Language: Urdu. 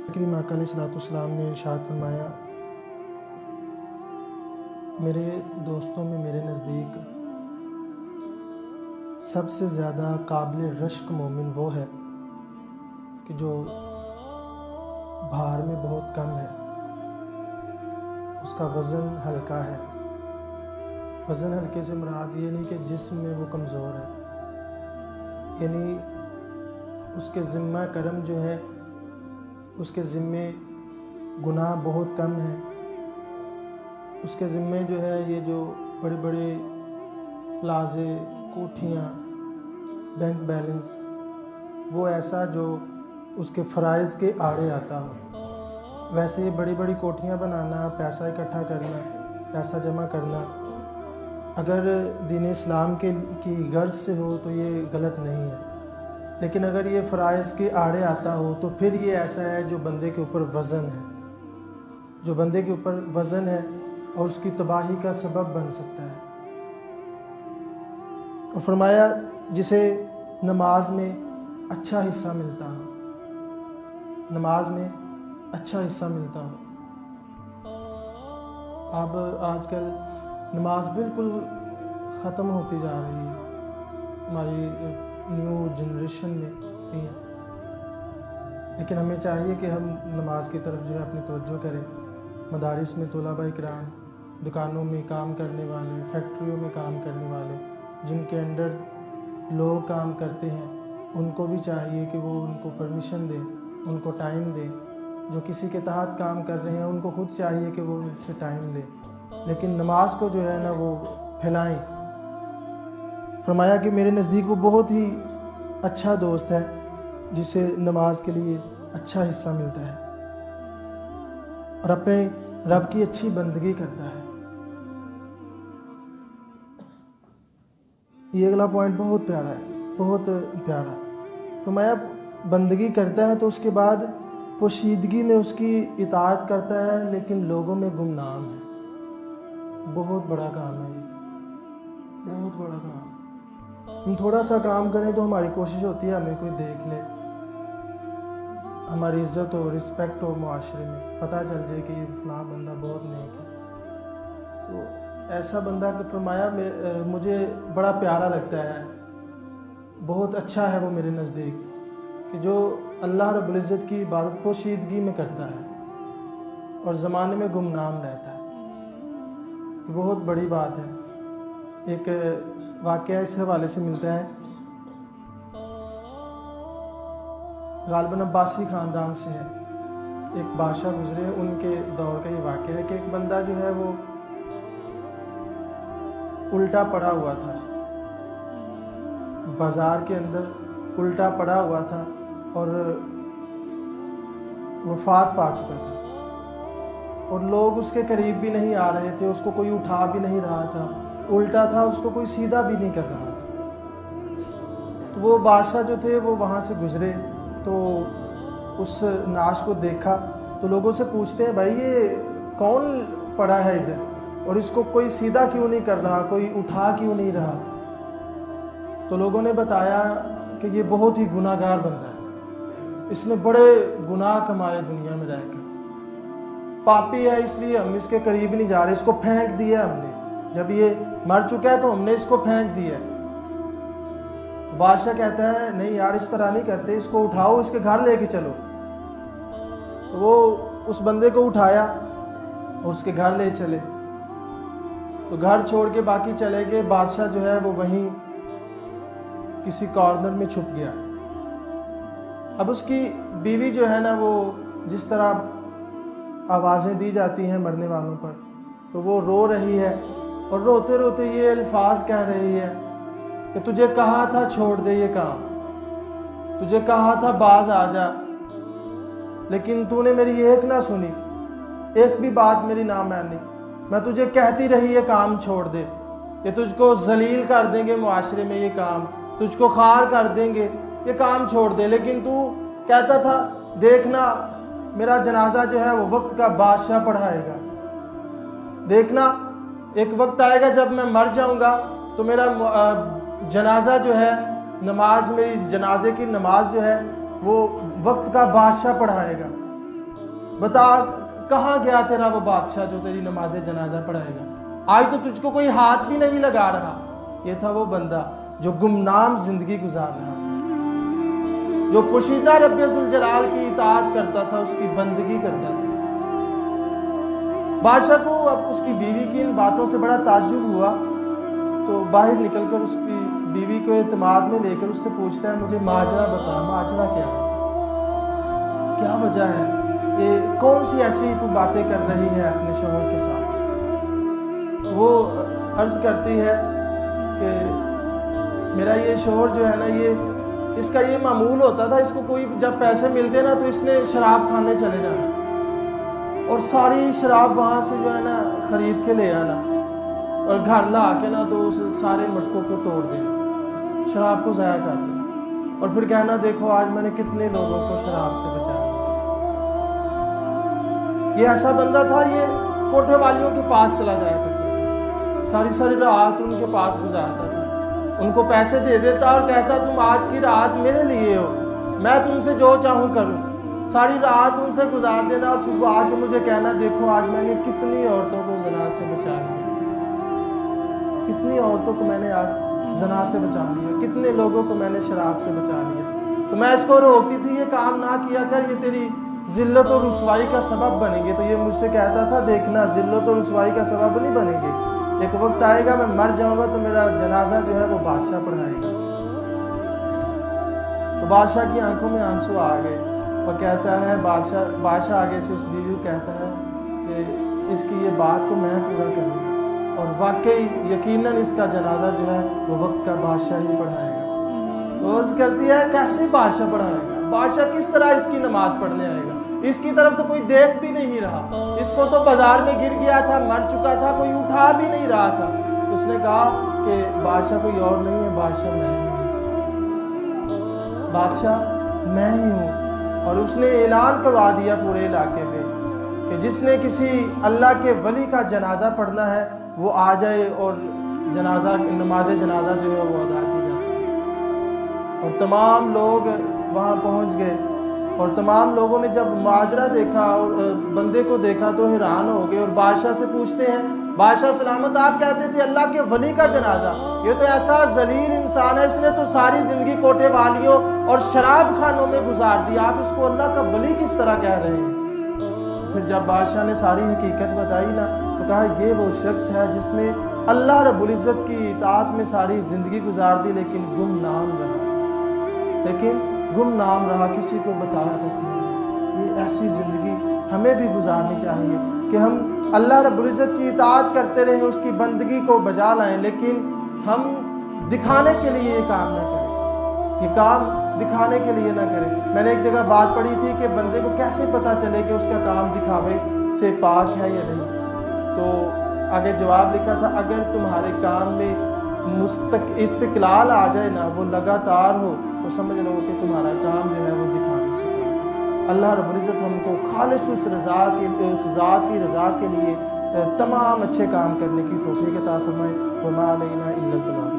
کریم آقا علیہ السلام نے ارشاد فرمایا، میرے دوستوں میں میرے نزدیک سب سے زیادہ قابل رشک مومن وہ ہے کہ جو بھار میں بہت کم ہے، اس کا وزن ہلکا ہے۔ وزن ہلکے سے مراد یہ نہیں کہ جسم میں وہ کمزور ہے، یعنی اس کے ذمہ کرم جو ہے، اس کے ذمے گناہ بہت کم ہے، اس کے ذمے جو ہے یہ جو بڑے بڑے پلازے، کوٹھیاں، بینک بیلنس، وہ ایسا جو اس کے فرائض کے آڑے آتا ہو۔ ویسے یہ بڑی بڑی کوٹھیاں بنانا، پیسہ اکٹھا کرنا، پیسہ جمع کرنا، اگر دین اسلام کی غرض سے ہو تو یہ غلط نہیں ہے، لیکن اگر یہ فرائض کے آڑے آتا ہو تو پھر یہ ایسا ہے جو بندے کے اوپر وزن ہے، جو بندے کے اوپر وزن ہے اور اس کی تباہی کا سبب بن سکتا ہے۔ اور فرمایا جسے نماز میں اچھا حصہ ملتا ہو، نماز میں اچھا حصہ ملتا ہو۔ اب آج کل نماز بالکل ختم ہوتی جا رہی ہے، ہماری نیو جنریشن میں نہیں ہے، لیکن ہمیں چاہیے کہ ہم نماز کی طرف جو ہے اپنی توجہ کریں۔ مدارس میں طلباء کرام، دکانوں میں کام کرنے والے، فیکٹریوں میں کام کرنے والے، جن کے انڈر لوگ کام کرتے ہیں، ان کو بھی چاہیے کہ وہ ان کو پرمیشن دیں، ان کو ٹائم دیں۔ جو کسی کے تحت کام کر رہے ہیں ان کو خود چاہیے کہ وہ ان سے ٹائم لیں، لیکن نماز کو جو ہے نا وہ پھیلائیں۔ فرمایا کہ میرے نزدیک وہ بہت ہی اچھا دوست ہے جسے نماز کے لیے اچھا حصہ ملتا ہے اور اپنے رب کی اچھی بندگی کرتا ہے۔ یہ اگلا پوائنٹ بہت پیارا ہے، بہت پیارا۔ فرمایا بندگی کرتا ہے تو اس کے بعد پوشیدگی میں اس کی اطاعت کرتا ہے، لیکن لوگوں میں گمنام ہے۔ بہت بڑا کام ہے یہ، بہت بڑا کام۔ ہم تھوڑا سا کام کریں تو ہماری کوشش ہوتی ہے ہمیں کوئی دیکھ لے، ہماری عزت ہو، رسپیکٹ ہو، معاشرے میں پتہ چل جائے کہ یہ فلاں بندہ بہت نیک ہے۔ تو ایسا بندہ کہ فرمایا مجھے بڑا پیارا لگتا ہے، بہت اچھا ہے وہ میرے نزدیک، کہ جو اللہ رب العزت کی عبادت پوشیدگی میں کرتا ہے اور زمانے میں گمنام رہتا ہے۔ یہ بہت بڑی بات ہے۔ ایک واقعہ اس حوالے سے ملتا ہے، غالباً عباسی خاندان سے ہے۔ ایک بادشاہ گزرے، ان کے دور کا یہ واقعہ ہے کہ ایک بندہ جو ہے وہ الٹا پڑا ہوا تھا، بازار کے اندر الٹا پڑا ہوا تھا اور وفات پا چکا تھا، اور لوگ اس کے قریب بھی نہیں آ رہے تھے، اس کو کوئی اٹھا بھی نہیں رہا تھا، الٹا تھا، اس کو کوئی سیدھا بھی نہیں کر رہا تھا۔ تو وہ بادشاہ جو تھے وہ وہاں سے گزرے تو اس نعش کو دیکھا، تو لوگوں سے پوچھتے ہیں بھائی یہ کون پڑا ہے ادھر اور اس کو کوئی سیدھا کیوں نہیں کر رہا، کوئی اٹھا کیوں نہیں رہا؟ تو لوگوں نے بتایا کہ یہ بہت ہی گناہ گار بندہ ہے، اس نے بڑے گناہ کمائے دنیا میں رہ کر، پاپی ہے، اس لیے ہم اس کے قریب نہیں جا رہے، اس کو پھینک دیا ہم نے، جب یہ مر چکا ہے تو ہم نے اس کو پھینک دیا ہے۔ بادشاہ کہتا ہے نہیں یار اس طرح نہیں کرتے، اس کو اٹھاؤ، اس کے گھر لے کے چلو۔ تو وہ اس بندے کو اٹھایا اور اس کے گھر لے چلے، تو گھر چھوڑ کے باقی چلے گئے۔ بادشاہ جو ہے وہ وہیں کسی کارنر میں چھپ گیا۔ اب اس کی بیوی جو ہے نا وہ جس طرح آوازیں دی جاتی ہیں مرنے والوں پر، تو وہ رو رہی ہے اور روتے روتے یہ الفاظ کہہ رہی ہے کہ تجھے کہا تھا چھوڑ دے یہ کام، تجھے کہا تھا باز آ جا، لیکن تو نے میری ایک نہ سنی، ایک بھی بات میری نہ مانی۔ میں تجھے کہتی رہی یہ کام چھوڑ دے، یہ تجھ کو ذلیل کر دیں گے معاشرے میں، یہ کام تجھ کو خوار کر دیں گے، یہ کام چھوڑ دے، لیکن تو کہتا تھا دیکھنا میرا جنازہ جو ہے وہ وقت کا بادشاہ پڑھائے گا، دیکھنا ایک وقت آئے گا جب میں مر جاؤں گا تو میرا جنازہ جو ہے، نماز، میری جنازے کی نماز جو ہے وہ وقت کا بادشاہ پڑھائے گا۔ بتا کہاں گیا تیرا وہ بادشاہ جو تیری نماز جنازہ پڑھائے گا؟ آج تو تجھ کو کوئی ہاتھ بھی نہیں لگا رہا۔ یہ تھا وہ بندہ جو گمنام زندگی گزار رہا تھا، جو پوشیدہ رب ذوالجلال کی اطاعت کرتا تھا، اس کی بندگی کرتا تھا۔ بادشاہ کو اب اس کی بیوی کی ان باتوں سے بڑا تعجب ہوا، تو باہر نکل کر اس کی بیوی کو اعتماد میں لے کر اس سے پوچھتا ہے مجھے ماجرا بتا، ماجرا کیا ہے، کیا وجہ ہے، یہ کون سی ایسی تو باتیں کر رہی ہے اپنے شوہر کے ساتھ؟ وہ عرض کرتی ہے کہ میرا یہ شوہر جو ہے نا، اس کا یہ معمول ہوتا تھا، اس کو کوئی جب پیسے ملتے نا تو اس نے شراب کھانے چلے جانا اور ساری شراب وہاں سے جو ہے نا خرید کے لے آنا اور گھر لا کے نا تو اس سارے مٹکوں کو توڑ دینا، شراب کو ضائع کر دینا اور پھر کہنا دیکھو آج میں نے کتنے لوگوں کو شراب سے بچایا۔ یہ ایسا بندہ تھا، یہ کوٹھے والیوں کے پاس چلا جایا کرتا تھا، ساری ساری رات ان کے پاس گزارتا تھا، ان کو پیسے دے دیتا اور کہتا تم آج کی رات میرے لیے ہو، میں تم سے جو چاہوں کروں، ساری رات ان سے گزار دینا اور صبح آ کے مجھے کہنا دیکھو آج میں نے کتنی عورتوں کو زنا سے بچا لیا، کتنی عورتوں کو میں نے آج زنا سے بچا لیا، کتنے لوگوں کو میں نے شراب سے بچا لیا۔ تو میں اس کو روکتی تھی یہ کام نہ کیا کر، یہ تیری ذلت و رسوائی کا سبب بنیں گے۔ تو یہ مجھ سے کہتا تھا دیکھنا ذلت و رسوائی کا سبب نہیں بنیں گے، ایک وقت آئے گا میں مر جاؤں گا تو میرا جنازہ جو ہے وہ بادشاہ پڑھائے گا۔ تو بادشاہ کی آنکھوں میں آنسو آ گئے اور کہتا ہے بادشاہ آگے سے اس بیوی کو کہتا ہے کہ اس کی یہ بات کو میں پورا کروں گا اور واقعی یقیناً اس کا جنازہ جو ہے وہ وقت کا بادشاہ ہی پڑھائے گا۔ وہ عرض کرتی ہے کیسے بادشاہ پڑھائے گا، بادشاہ کس طرح اس کی نماز پڑھنے آئے گا، اس کی طرف تو کوئی دیکھ بھی نہیں رہا، اس کو تو بازار میں گر گیا تھا، مر چکا تھا، کوئی اٹھا بھی نہیں رہا تھا۔ اس نے کہا کہ بادشاہ کوئی اور نہیں ہے، بادشاہ میں ہی ہوں، بادشاہ میں ہی ہوں۔ اور اس نے اعلان کروا دیا پورے علاقے میں کہ جس نے کسی اللہ کے ولی کا جنازہ پڑھنا ہے وہ آ جائے اور نماز جنازہ جو ہے وہ ادا کی جاتی ہے۔ اور تمام لوگ وہاں پہنچ گئے اور تمام لوگوں نے جب ماجرا دیکھا اور بندے کو دیکھا تو حیران ہو گئے اور بادشاہ سے پوچھتے ہیں بادشاہ سلامت آپ کہتے تھے اللہ کے ولی کا جنازہ، یہ تو ایسا ذلیل انسان ہے، اس نے تو ساری زندگی کوٹھے والیوں اور شراب خانوں میں گزار دی، آپ اس کو اللہ کا ولی کس طرح کہہ رہے ہیں؟ پھر جب بادشاہ نے ساری حقیقت بتائی نا تو کہا یہ وہ شخص ہے جس نے اللہ رب العزت کی اطاعت میں ساری زندگی گزار دی لیکن گمنام رہا، کسی کو بتایا تک نہیں۔ یہ ایسی زندگی ہمیں بھی گزارنی چاہیے کہ ہم اللہ رب العزت کی اطاعت کرتے رہیں، اس کی بندگی کو بجا لائیں، لیکن ہم دکھانے کے لیے یہ کام نہ کریں، یہ کام دکھانے کے لیے نہ کریں۔ میں نے ایک جگہ بات پڑھی تھی کہ بندے کو کیسے پتہ چلے کہ اس کا کام دکھاوے سے پاک ہے یا نہیں، تو آگے جواب لکھا تھا اگر تمہارے کام میں استقلال آ جائے نا، وہ لگاتار ہو، تو سمجھ لو کہ تمہارا کام جو ہے وہ دکھانے سے پاک ہے۔ اللہ رب العزت ہم کو خالص اس ذات کی رضا کے لیے تمام اچھے کام کرنے کی توفیق عطا فرمائے۔ وما علینا الا البلاغ۔